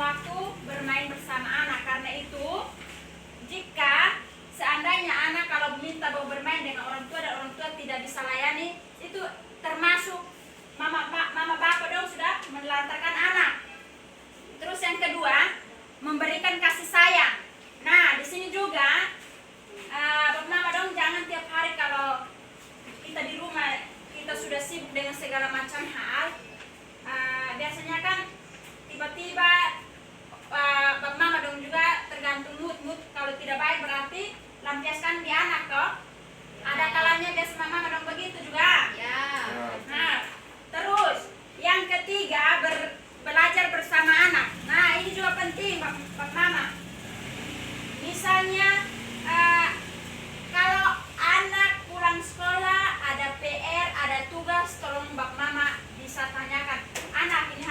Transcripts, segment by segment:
waktu bermain bersama anak. Karena itu, jika seandainya anak kalau minta mau bermain dengan orang tua dan orang tua tidak bisa layani, itu termasuk mama bapak dong sudah menelantarkan anak. Terus yang kedua, memberikan kasih sayang. Nah, di sini juga bapak mama dong jangan tiap hari kalau kita di rumah kita sudah sibuk dengan segala macam hal. Biasanya kan tiba-tiba bapak mama dong juga tergantung mood. Kalau tidak baik berarti lampiaskan di anak toh. Ada kalanya biasa mama dong begitu juga. Ya. Nah, terus yang ketiga belajar bersama anak. Nah, ini juga penting bapak mama. Misalnya kalau anak pulang sekolah ada PR, ada tugas, tolong bapak mama bisa tanyakan, anak ini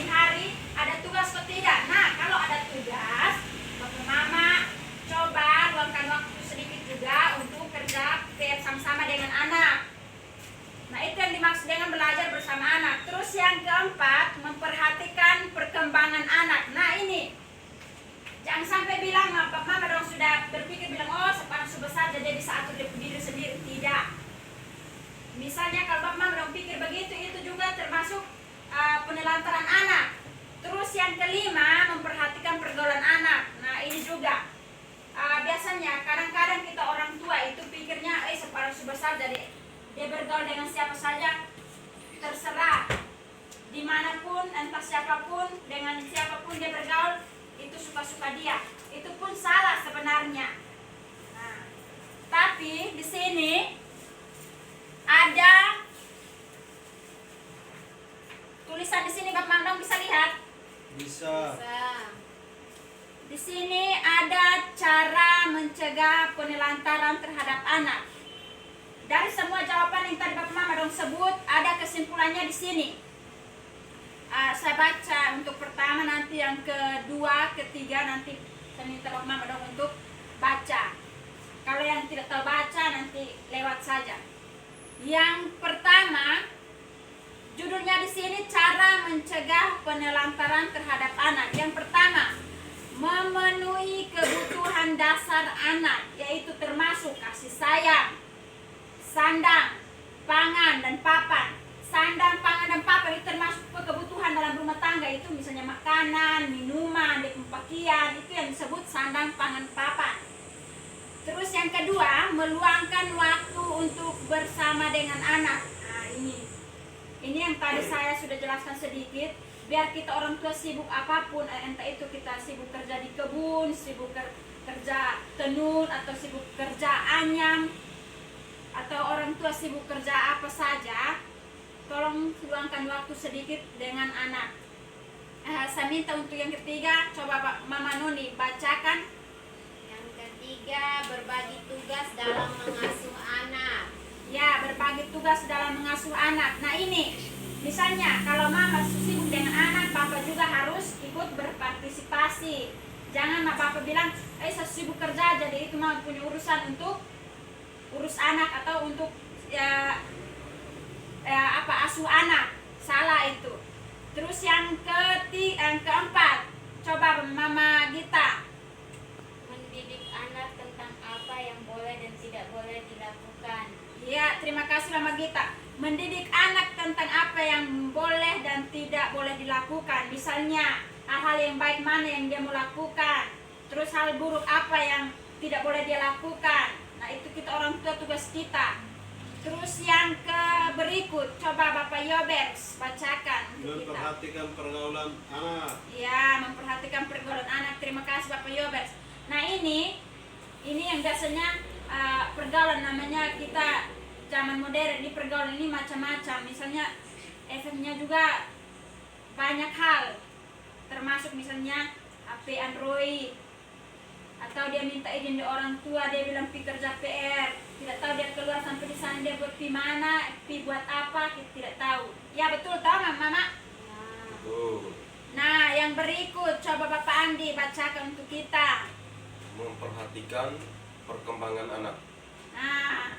hari ada tugas atau tidak. Nah, kalau ada tugas, bapak mama coba luangkan waktu sedikit juga untuk kerja PR sama-sama dengan anak. Nah, itu yang dimaksud dengan belajar bersama anak. Terus yang keempat, memperhatikan perkembangan anak. Nah, ini jangan sampai bilang bapak mama dong sudah berpikir bilang, oh sekarang sudah besar jadi bisa atur diri sendiri. Tidak. Misalnya kalau bapak mama dong pikir begitu, itu juga termasuk penelantaran anak. Terus yang kelima, memperhatikan pergaulan anak. Nah, ini juga biasanya kadang-kadang kita orang tua itu pikirnya sekarang sudah besar jadi dia bergaul dengan siapa saja terserah, dimanapun entah siapapun dengan siapapun dia bergaul itu suka-suka dia. Itu pun salah sebenarnya. Nah, tapi di sini ada tulisan di sini Bapak Mandong bisa lihat? Bisa. Di sini ada cara mencegah penelantaran terhadap anak. Dari semua jawaban yang tadi Bapak Mama dong sebut, ada kesimpulannya di sini. Saya baca untuk pertama, nanti yang kedua, ketiga, nanti saya minta Bapak Mama dong untuk baca. Kalau yang tidak tahu baca nanti lewat saja. Yang pertama, judulnya di sini cara mencegah penelantaran terhadap anak. Yang pertama, memenuhi kebutuhan dasar anak, yaitu termasuk kasih sayang, sandang, pangan, dan papan. Sandang, pangan, dan papan itu termasuk kebutuhan dalam rumah tangga. Itu misalnya makanan, minuman, pakaian, itu yang disebut sandang, pangan, papan. Terus yang kedua, meluangkan waktu untuk bersama dengan anak. Nah, ini yang tadi saya sudah jelaskan sedikit. Biar kita orang tua sibuk apapun, entah itu kita sibuk kerja di kebun, sibuk kerja tenun, atau sibuk kerja anyam, atau orang tua sibuk kerja apa saja, tolong luangkan waktu sedikit dengan anak. Saya minta untuk yang ketiga, coba Mama Nuni bacakan. Yang ketiga, berbagi tugas dalam mengasuh anak. Ya, berbagi tugas dalam mengasuh anak. Nah, ini misalnya kalau Mama sibuk dengan anak, Papa juga harus ikut berpartisipasi. Jangan Papa bilang, saya sibuk kerja jadi itu Mama punya urusan untuk urus anak atau untuk asuh anak. Salah itu. Terus yang keempat, coba Mama Gita. Mendidik anak tentang apa yang boleh dan tidak boleh dilakukan. Ya, terima kasih Mama Gita. Mendidik anak tentang apa yang boleh dan tidak boleh dilakukan. Misalnya, hal-hal yang baik mana yang dia mau lakukan. Terus hal buruk apa yang tidak boleh dia lakukan. Nah, itu kita orang tua tugas kita. Terus yang berikut, coba Bapak Yobers bacakan untuk kita. Memperhatikan pergaulan anak. Ya, memperhatikan pergaulan anak. Terima kasih Bapak Yobers. Nah, ini yang biasanya pergaulan namanya kita zaman modern. Ini pergaulan ini macam-macam. Misalnya efeknya juga banyak hal. Termasuk misalnya HP Android, atau dia minta izin di orang tua, dia bilang pi kerja PR, tidak tahu dia keluar sampai di sana dia buat pi mana, pi buat apa, kita tidak tahu. Ya betul, tahu Mama? Betul. Nah, yang berikut coba Bapak Andi bacakan untuk kita. Memperhatikan perkembangan anak. Nah,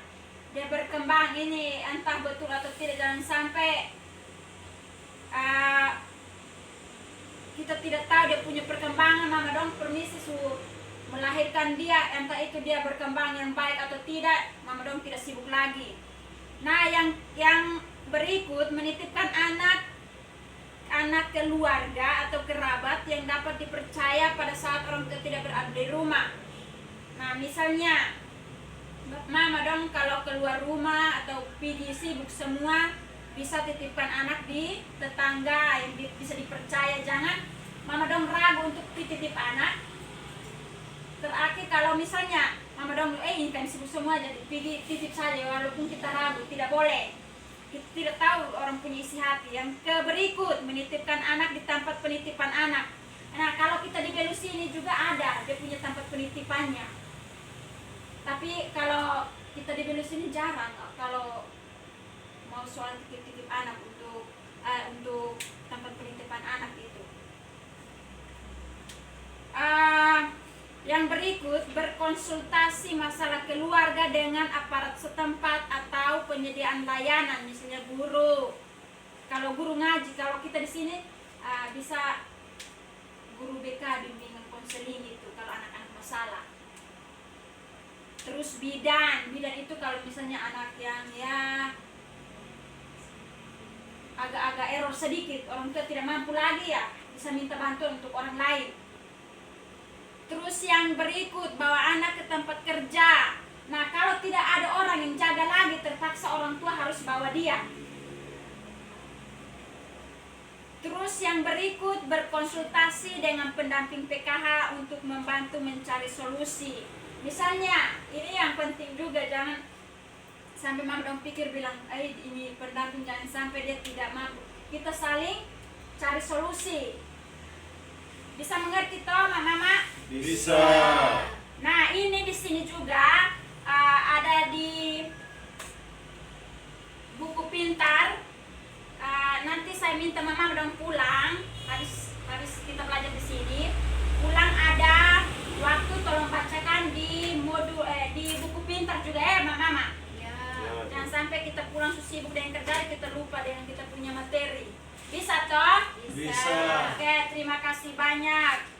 dia berkembang ini entah betul atau tidak, jangan sampai kita tidak tahu dia punya perkembangan, mama dong permisi melahirkan dia, entah itu dia berkembang yang baik atau tidak, mama dong tidak sibuk lagi. Nah, yang berikut menitipkan anak keluarga atau kerabat yang dapat dipercaya pada saat orang tua tidak berada di rumah. Nah, misalnya mama dong kalau keluar rumah atau pergi sibuk semua, bisa titipkan anak di tetangga yang bisa dipercaya. Jangan mama dong ragu untuk titip anak. Terakhir kalau misalnya mama dong ini kan sibuk semua, jadi pergi titip saja walaupun kita ragu, tidak boleh. Kita tidak tahu orang punya isi hati. Yang berikut menitipkan anak di tempat penitipan anak. Nah, kalau kita di Belusi ini juga ada dia punya tempat penitipannya. Tapi kalau kita di Belusi ini jarang kalau mau soal titip anak untuk tempat penitipan anak itu. Yang berikut berkonsultasi masalah keluarga dengan aparat setempat atau penyediaan layanan, misalnya guru. Kalau guru ngaji, kalau kita di sini bisa guru BK, bimbingan konseling itu kalau anak-anak masalah. Terus bidan itu kalau misalnya anak yang ya agak-agak error sedikit, orang tua tidak mampu lagi ya, bisa minta bantuan untuk orang lain. Terus yang berikut, bawa anak ke tempat kerja. Nah, kalau tidak ada orang yang jaga lagi, terpaksa orang tua harus bawa dia. Terus yang berikut, berkonsultasi dengan pendamping PKH untuk membantu mencari solusi. Misalnya, ini yang penting juga, jangan sampai mama dong pikir bilang, ini pendamping jangan sampai dia tidak mampu. Kita saling cari solusi. Bisa mengerti toh, mama? Bisa. Nah, ini di sini juga ada di buku pintar. Nanti saya minta mama dong pulang, habis kita belajar di sini. Pulang ada waktu, tolong bacakan di di buku pintar juga ya, mama. Ya. Jangan sampai kita pulang sibuk dengan kerja, kita lupa dengan kita punya materi. Bisa toh? Bisa. Oke, terima kasih banyak.